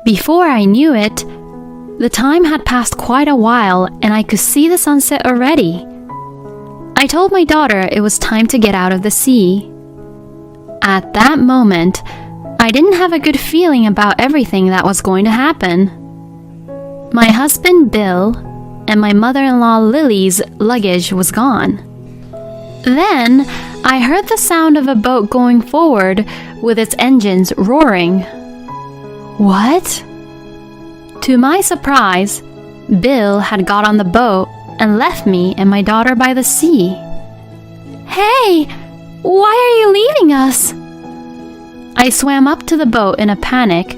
Before I knew it, the time had passed quite a while and I could see the sunset already. I told my daughter it was time to get out of the sea. At that moment, I didn't have a good feeling about everything that was going to happen. My husband, Bill, and my mother-in-law, Lily's luggage was gone. Then, I heard the sound of a boat going forward with its engines roaring. What? To my surprise, Bill had got on the boat and left me and my daughter by the sea. Hey, why are you leaving us? I swam up to the boat in a panic,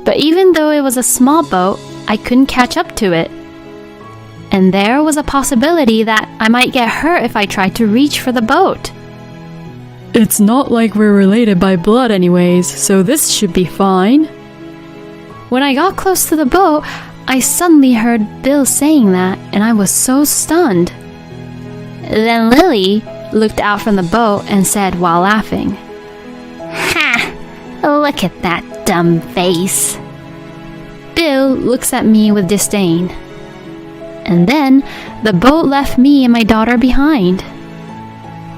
but even though it was a small boat, I couldn't catch up to it. And there was a possibility that I might get hurt if I tried to reach for the boat. It's not like we're related by blood anyways, so this should be fine. When I got close to the boat, I suddenly heard Bill saying that, and I was so stunned. Then Lily looked out from the boat and said while laughing, "Ha! Look at that dumb face." Bill looks at me with disdain. And then the boat left me and my daughter behind.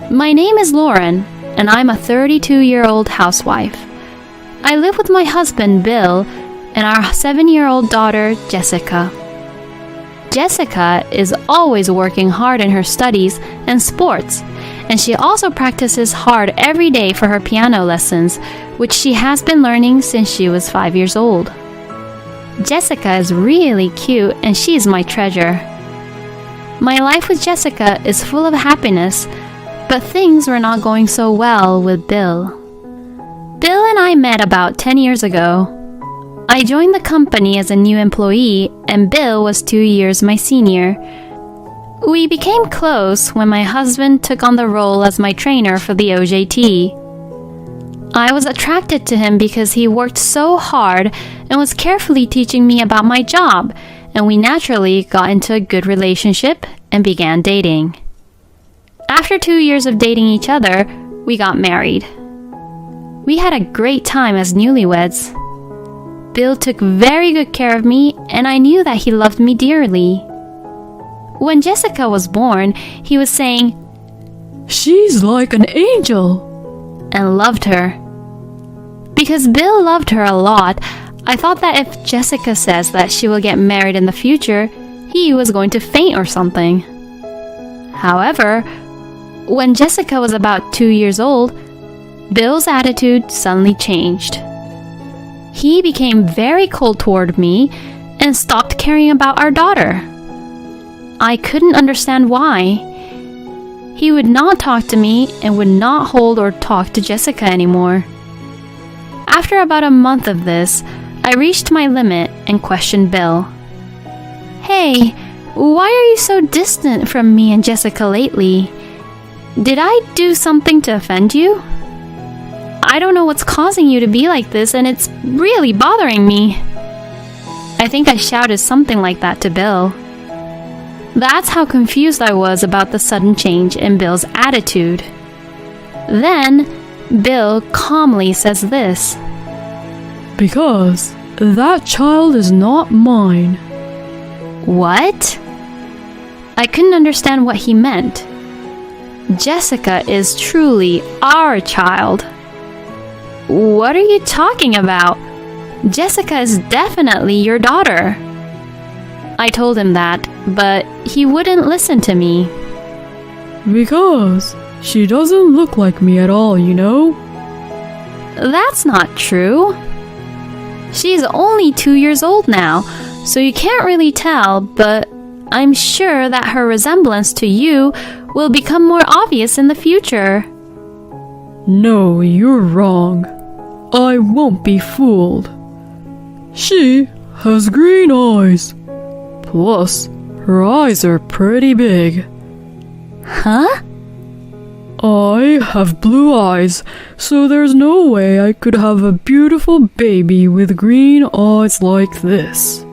My name is Lauren, and I'm a 32-year-old housewife. I live with my husband, Bill, and our 7-year-old daughter, Jessica. Jessica is always working hard in her studies and sports, and she also practices hard every day for her piano lessons, which she has been learning since she was 5 years old. Jessica is really cute, and she is my treasure. My life with Jessica is full of happiness, but things were not going so well with Bill. Bill and I met about 10 years ago. I joined the company as a new employee, and Bill was 2 years my senior. We became close when my husband took on the role as my trainer for the OJT. I was attracted to him because he worked so hard and was carefully teaching me about my job, and we naturally got into a good relationship and began dating. After 2 years of dating each other, we got married. We had a great time as newlyweds. Bill took very good care of me, and I knew that he loved me dearly. When Jessica was born, he was saying, "She's like an angel," and loved her. Because Bill loved her a lot, I thought that if Jessica says that she will get married in the future, he was going to faint or something. However, when Jessica was about 2 years old, Bill's attitude suddenly changed. He became very cold toward me and stopped caring about our daughter. I couldn't understand why. He would not talk to me and would not hold or talk to Jessica anymore. After about a month of this, I reached my limit and questioned Bill. "Hey, why are you so distant from me and Jessica lately? Did I do something to offend you? I don't know what's causing you to be like this, and it's really bothering me." I think I shouted something like that to Bill. That's how confused I was about the sudden change in Bill's attitude. Then, Bill calmly says this, "Because that child is not mine." What? I couldn't understand what he meant. Jessica is truly our child. What are you talking about? Jessica is definitely your daughter. I told him that, but he wouldn't listen to me. "Because she doesn't look like me at all, you know." That's not true. She's only 2 years old now, so you can't really tell, but I'm sure that her resemblance to you will become more obvious in the future. "No, you're wrong. I won't be fooled. She has green eyes. Plus, her eyes are pretty big." Huh? "I have blue eyes, so there's no way I could have a beautiful baby with green eyes like this."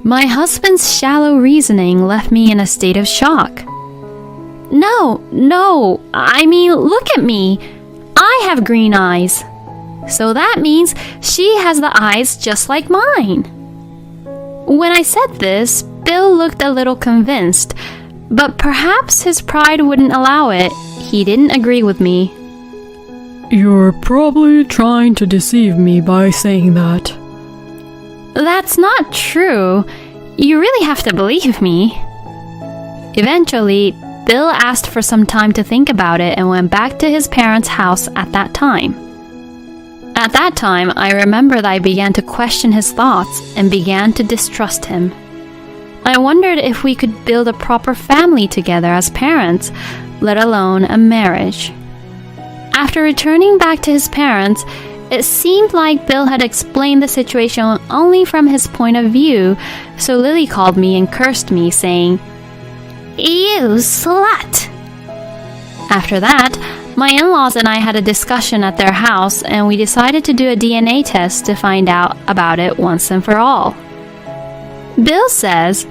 My husband's shallow reasoning left me in a state of shock. No, I mean, look at me. I have green eyes. So that means she has the eyes just like mine. When I said this, Bill looked a little convinced, but perhaps his pride wouldn't allow it. He didn't agree with me. You're probably trying to deceive me by saying that. That's not true. You really have to believe me. Eventually, Bill asked for some time to think about it and went back to his parents' house at that time. At that time, I remember that I began to question his thoughts and began to distrust him. I wondered if we could build a proper family together as parents, let alone a marriage. After returning back to his parents, it seemed like Bill had explained the situation only from his point of view, so Lily called me and cursed me, saying, "You slut!" After that, my in-laws and I had a discussion at their house, and we decided to do a DNA test to find out about it once and for all. Bill says,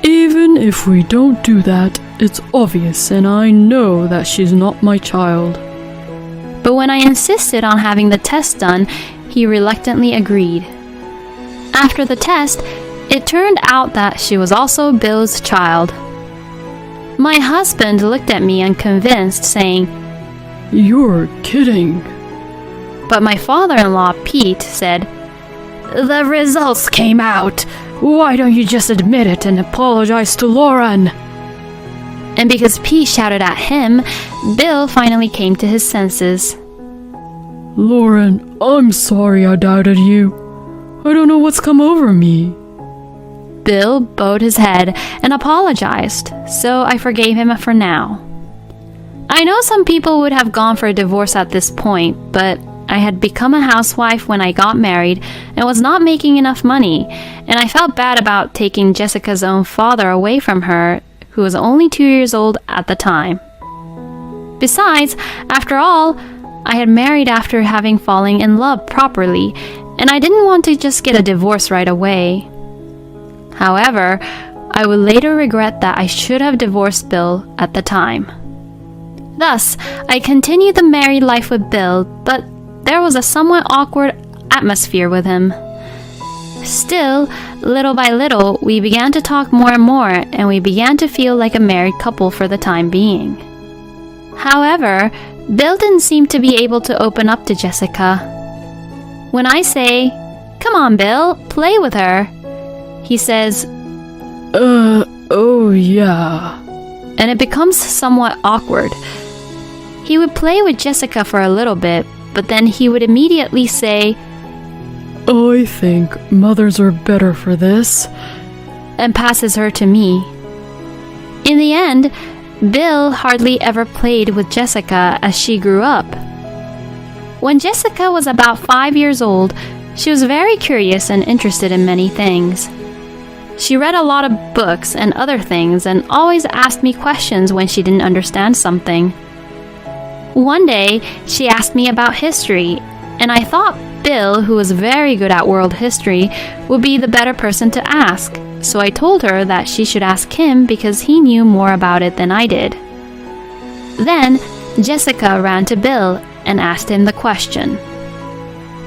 Even if we don't do that, it's obvious and I know that she's not my child. but when I insisted on having the test done, he reluctantly agreed. After the test, it turned out that she was also Bill's child. My husband looked at me unconvinced, saying, You're kidding. but my father-in-law, Pete, said, The results came out. Why don't you just admit it and apologize to Lauren? and because Pete shouted at him, Bill finally came to his senses. Lauren, I'm sorry I doubted you. I don't know what's come over me. Bill bowed his head and apologized, so I forgave him for now. I know some people would have gone for a divorce at this point, but I had become a housewife when I got married and was not making enough money, and I felt bad about taking Jessica's own father away from her, who was only 2 years old at the time. Besides, after all, I had married after having fallen in love properly, and I didn't want to just get a divorce right away. However, I would later regret that I should have divorced Bill at the time. Thus, I continued the married life with Bill, but there was a somewhat awkward atmosphere with him. Still, little by little, we began to talk more and more, and we began to feel like a married couple for the time being. However, Bill didn't seem to be able to open up to Jessica. When I say, "Come on, Bill, play with her," he says, Oh yeah. and it becomes somewhat awkward. He would play with Jessica for a little bit, but then he would immediately say, I think mothers are better for this. and passes her to me. In the end, Bill hardly ever played with Jessica as she grew up. When Jessica was about 5 years old, she was very curious and interested in many things. She read a lot of books and other things and always asked me questions when she didn't understand something. One day, she asked me about history, and I thought Bill, who was very good at world history, would be the better person to ask, so I told her that she should ask him because he knew more about it than I did. Then, Jessica ran to Bill and asked him the question.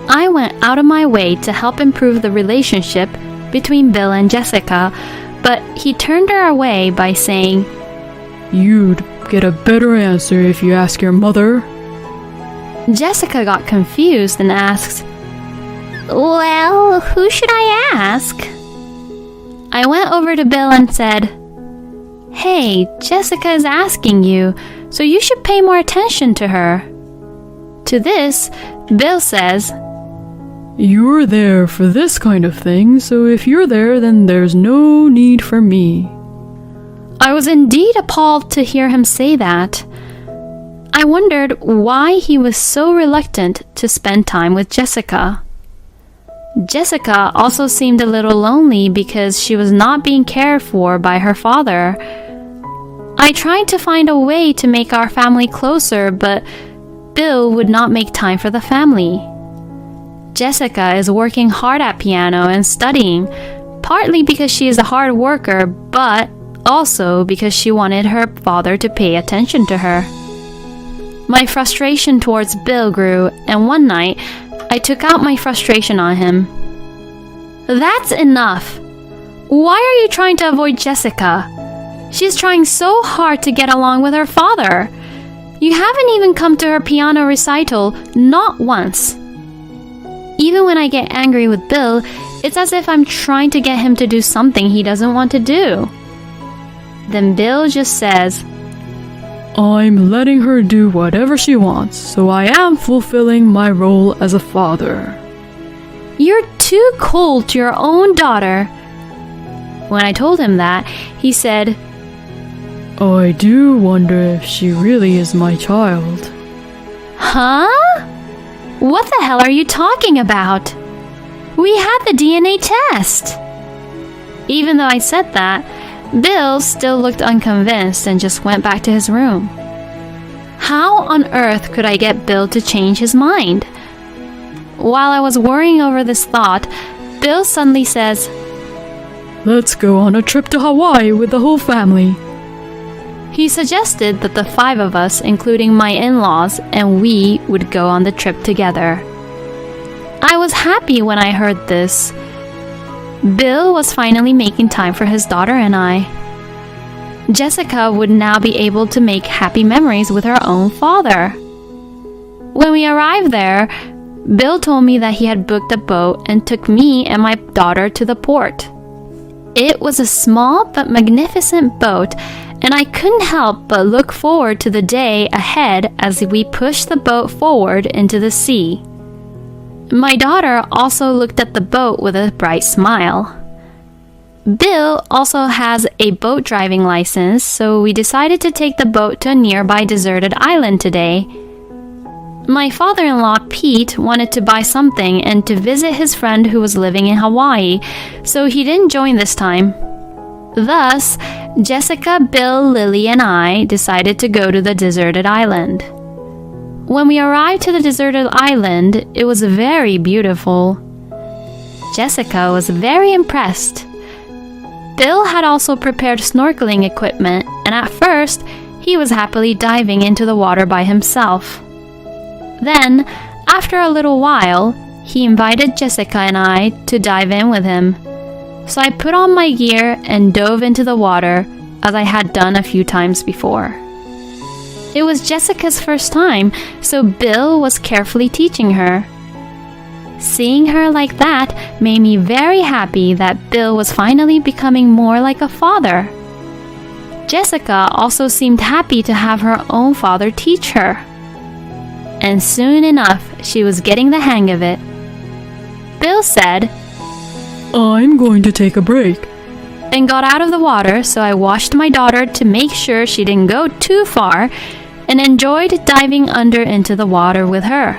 I went out of my way to help improve the relationship between Bill and Jessica, but he turned her away by saying, You'd get a better answer if you ask your mother. Jessica got confused and asked, Well, who should I ask? I went over to Bill and said, Hey, Jessica is asking you, so you should pay more attention to her. To this, Bill says, You're there for this kind of thing, so if you're there, then there's no need for me. I was indeed appalled to hear him say that. I wondered why he was so reluctant to spend time with Jessica. Jessica also seemed a little lonely because she was not being cared for by her father. I tried to find a way to make our family closer, but Bill would not make time for the family. Jessica is working hard at piano and studying, partly because she is a hard worker, but also because she wanted her father to pay attention to her. My frustration towards Bill grew, and one night, I took out my frustration on him. That's enough. Why are you trying to avoid Jessica? She's trying so hard to get along with her father. You haven't even come to her piano recital, not once. Even when I get angry with Bill, it's as if I'm trying to get him to do something he doesn't want to do. Then Bill just says, I'm letting her do whatever she wants, so I am fulfilling my role as a father. You're too cold to your own daughter. When I told him that, he said, I do wonder if she really is my child. Huh? What the hell are you talking about? We had the DNA test. Even though I said that, Bill still looked unconvinced and just went back to his room. How on earth could I get Bill to change his mind? While I was worrying over this thought, Bill suddenly says, Let's go on a trip to Hawaii with the whole family. He suggested that the 5 of us, including my in-laws, and we would go on the trip together. I was happy when I heard this. Bill was finally making time for his daughter and I. Jessica would now be able to make happy memories with her own father. When we arrived there, Bill told me that he had booked a boat and took me and my daughter to the port. It was a small but magnificent boat, and I couldn't help but look forward to the day ahead as we pushed the boat forward into the sea. My daughter also looked at the boat with a bright smile. Bill also has a boat driving license, so we decided to take the boat to a nearby deserted island today. My father-in-law, Pete, wanted to buy something and to visit his friend who was living in Hawaii, so he didn't join this time. Thus, Jessica, Bill, Lily, and I decided to go to the deserted island. When we arrived to the deserted island, it was very beautiful. Jessica was very impressed. Bill had also prepared snorkeling equipment, and at first, he was happily diving into the water by himself. Then, after a little while, he invited Jessica and I to dive in with him. So I put on my gear and dove into the water, as I had done a few times before. It was Jessica's first time, so Bill was carefully teaching her. Seeing her like that made me very happy that Bill was finally becoming more like a father. Jessica also seemed happy to have her own father teach her. And soon enough, she was getting the hang of it. Bill said, I'm going to take a break. And got out of the water, so I washed my daughter to make sure she didn't go too far and enjoyed diving under into the water with her.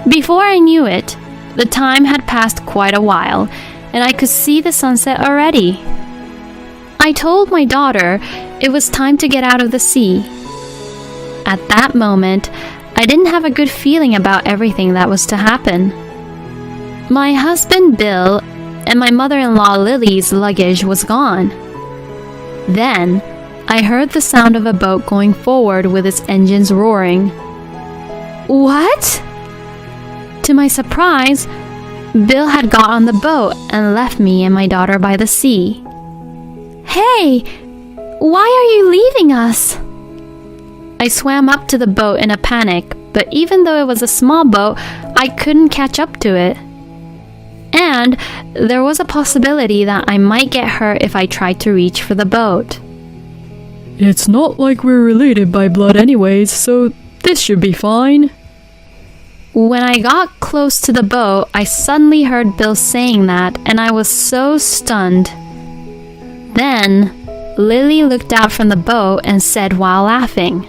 Before I knew it, the time had passed quite a while, and I could see the sunset already. I told my daughter it was time to get out of the sea. At that moment, I didn't have a good feeling about everything that was to happen. My husband Bill and my mother-in-law Lily's luggage was gone. Then, I heard the sound of a boat going forward with its engines roaring. What? To my surprise, Bill had got on the boat and left me and my daughter by the sea. Hey, why are you leaving us? I swam up to the boat in a panic, but even though it was a small boat, I couldn't catch up to it. And there was a possibility that I might get hurt if I tried to reach for the boat. It's not like we're related by blood anyways, so this should be fine. When I got close to the boat, I suddenly heard Bill saying that, and I was so stunned. Then, Lily looked out from the boat and said while laughing,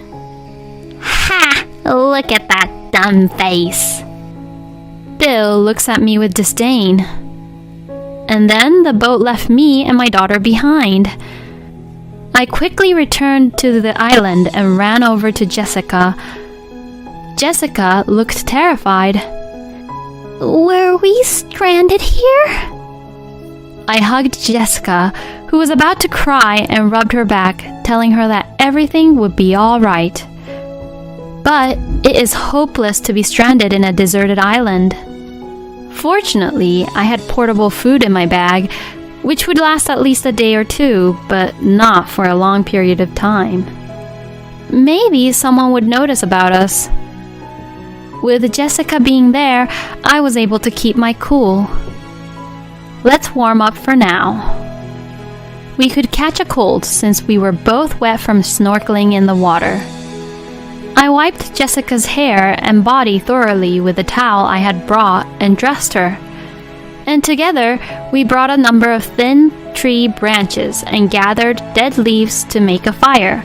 "Ha! Look at that dumb face." Bill looks at me with disdain. And then the boat left me and my daughter behind. I quickly returned to the island and ran over to Jessica. Jessica looked terrified. "Were we stranded here?" I hugged Jessica, who was about to cry, and rubbed her back, telling her that everything would be all right. But it is hopeless to be stranded in a deserted island. Fortunately, I had portable food in my bag, which would last at least a day or two, but not for a long period of time. Maybe someone would notice about us. With Jessica being there, I was able to keep my cool. Let's warm up for now. We could catch a cold since we were both wet from snorkeling in the water. I wiped Jessica's hair and body thoroughly with a towel I had brought and dressed her. And together, we brought a number of thin tree branches and gathered dead leaves to make a fire.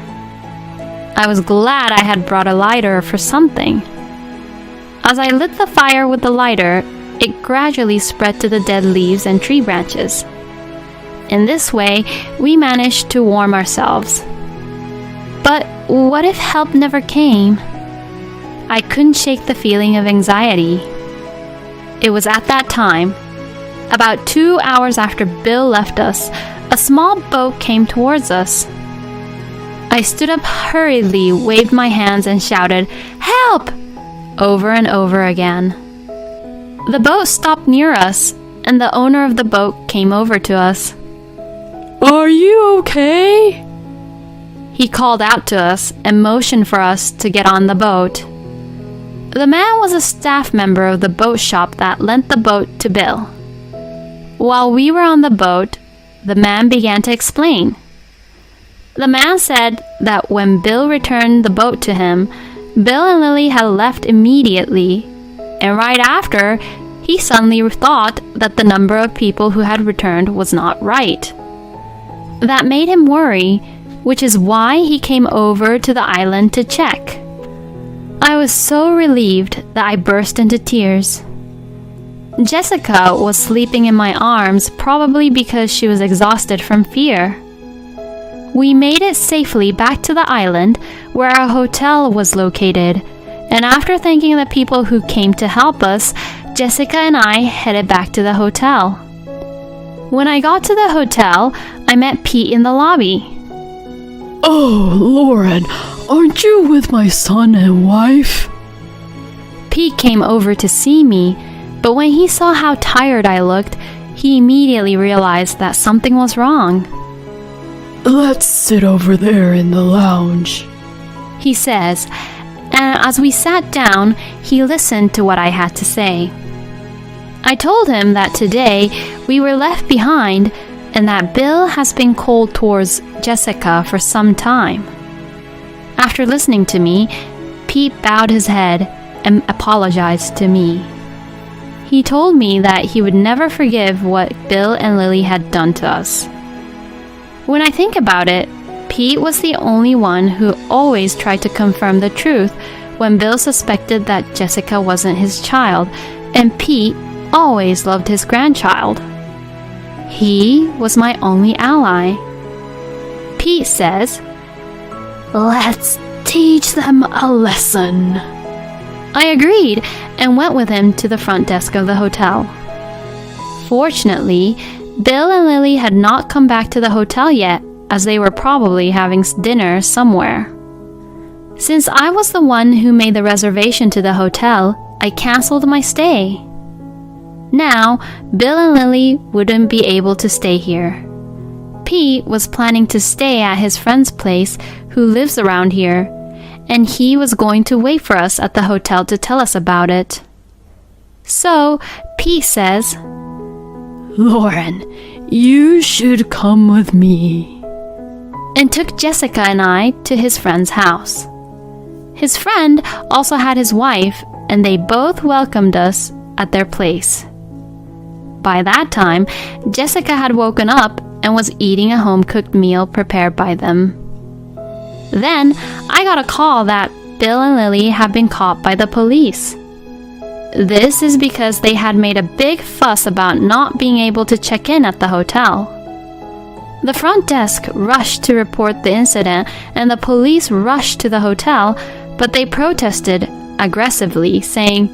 I was glad I had brought a lighter for something. As I lit the fire with the lighter, it gradually spread to the dead leaves and tree branches. In this way, we managed to warm ourselves. But what if help never came? I couldn't shake the feeling of anxiety. It was at that time, about 2 hours after Bill left us, a small boat came towards us. I stood up hurriedly, waved my hands, and shouted, "Help!" over and over again. The boat stopped near us, and the owner of the boat came over to us. Are you okay? He called out to us and motioned for us to get on the boat. The man was a staff member of the boat shop that lent the boat to Bill. While we were on the boat, the man began to explain. The man said that when Bill returned the boat to him, Bill and Lily had left immediately, and right after, he suddenly thought that the number of people who had returned was not right. That made him worry, which is why he came over to the island to check. I was so relieved that I burst into tears. Jessica was sleeping in my arms, probably because she was exhausted from fear. We made it safely back to the island where our hotel was located, and after thanking the people who came to help us, Jessica and I headed back to the hotel. When I got to the hotel, I met Pete in the lobby. Oh, Lauren, aren't you with my son and wife? Pete came over to see me, but when he saw how tired I looked, he immediately realized that something was wrong. Let's sit over there in the lounge, he says, and as we sat down, he listened to what I had to say. I told him that today we were left behind and that Bill has been cold towards Jessica for some time. After listening to me, Pete bowed his head and apologized to me. He told me that he would never forgive what Bill and Lily had done to us. When I think about it, Pete was the only one who always tried to confirm the truth when Bill suspected that Jessica wasn't his child, and Pete always loved his grandchild. He was my only ally. Pete says, "Let's teach them a lesson." I agreed and went with him to the front desk of the hotel. Fortunately, Bill and Lily had not come back to the hotel yet, as they were probably having dinner somewhere. Since I was the one who made the reservation to the hotel, I canceled my stay. Now, Bill and Lily wouldn't be able to stay here. Pete was planning to stay at his friend's place who lives around here, and he was going to wait for us at the hotel to tell us about it. So, Pete says, Lauren, you should come with me, and took Jessica and I to his friend's house. His friend also had his wife, and they both welcomed us at their place. By that time, Jessica had woken up and was eating a home-cooked meal prepared by them. Then, I got a call that Bill and Lily had been caught by the police. This is because they had made a big fuss about not being able to check in at the hotel. The front desk rushed to report the incident, and the police rushed to the hotel, but they protested aggressively, saying,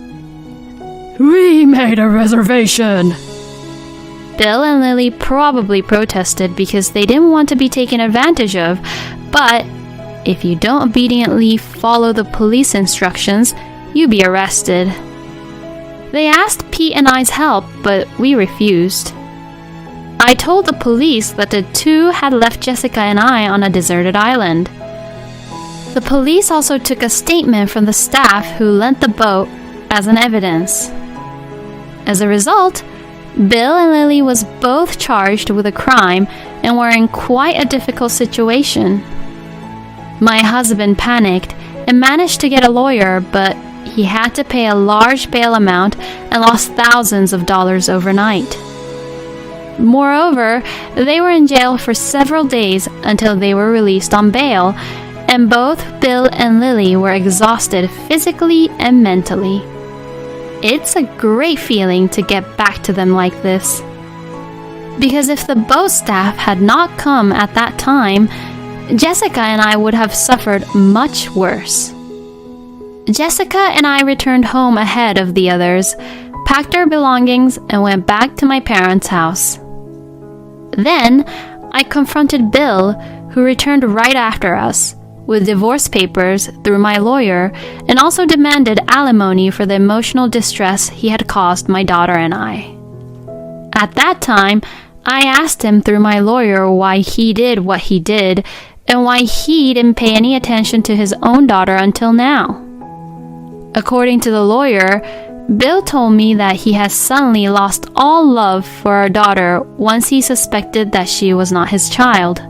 "We made a reservation." Bill and Lily probably protested because they didn't want to be taken advantage of, but if you don't obediently follow the police instructions, you'll be arrested. They asked Pete and I's help, but we refused. I told the police that the two had left Jessica and I on a deserted island. The police also took a statement from the staff who lent the boat as an evidence. As a result, Bill and Lily was both charged with a crime and were in quite a difficult situation. My husband panicked and managed to get a lawyer, but he had to pay a large bail amount and lost thousands of dollars overnight. Moreover, they were in jail for several days until they were released on bail, and both Bill and Lily were exhausted physically and mentally. It's a great feeling to get back to them like this. Because if the boat staff had not come at that time, Jessica and I would have suffered much worse. Jessica and I returned home ahead of the others, packed our belongings, and went back to my parents' house. Then, I confronted Bill, who returned right after us, with divorce papers through my lawyer, and also demanded alimony for the emotional distress he had caused my daughter and I. At that time, I asked him through my lawyer why he did what he did, and why he didn't pay any attention to his own daughter until now. According to the lawyer, Bill told me that he has suddenly lost all love for our daughter once he suspected that she was not his child.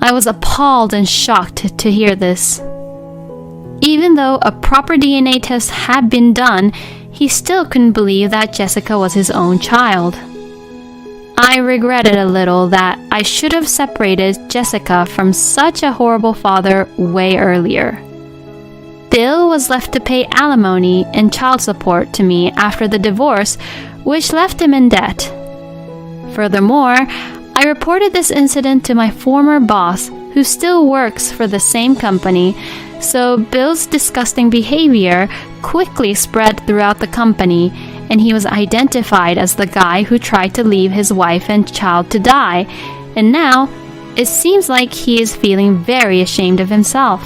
I was appalled and shocked to hear this. Even though a proper DNA test had been done, he still couldn't believe that Jessica was his own child. I regretted a little that I should have separated Jessica from such a horrible father way earlier. Bill was left to pay alimony and child support to me after the divorce, which left him in debt. Furthermore, I reported this incident to my former boss, who still works for the same company, so Bill's disgusting behavior quickly spread throughout the company, and he was identified as the guy who tried to leave his wife and child to die, and now it seems like he is feeling very ashamed of himself.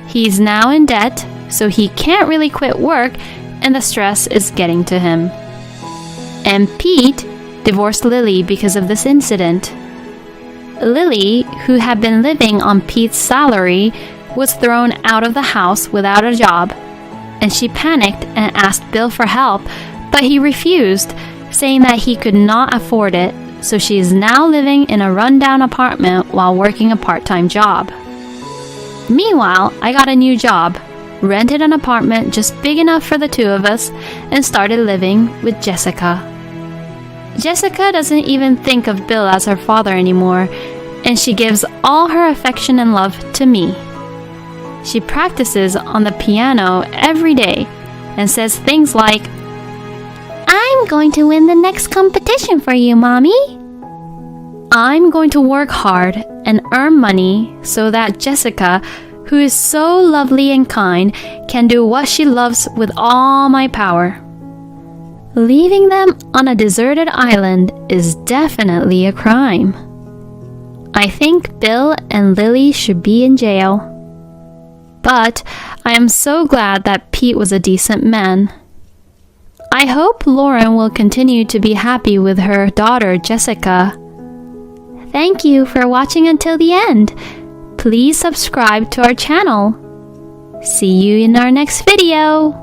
He's now in debt, so he can't really quit work, and the stress is getting to him. And Pete divorced Lily because of this incident. Lily, who had been living on Pete's salary, was thrown out of the house without a job, and she panicked and asked Bill for help, but he refused, saying that he could not afford it, so she is now living in a rundown apartment while working a part-time job. Meanwhile, I got a new job, rented an apartment just big enough for the two of us, and started living with Jessica. Jessica doesn't even think of Bill as her father anymore, and she gives all her affection and love to me. She practices on the piano every day and says things like, "I'm going to win the next competition for you, Mommy." I'm going to work hard and earn money so that Jessica, who is so lovely and kind, can do what she loves with all my power. Leaving them on a deserted island is definitely a crime. I think Bill and Lily should be in jail. But I am so glad that Pete was a decent man. I hope Lauren will continue to be happy with her daughter, Jessica. Thank you for watching until the end. Please subscribe to our channel. See you in our next video.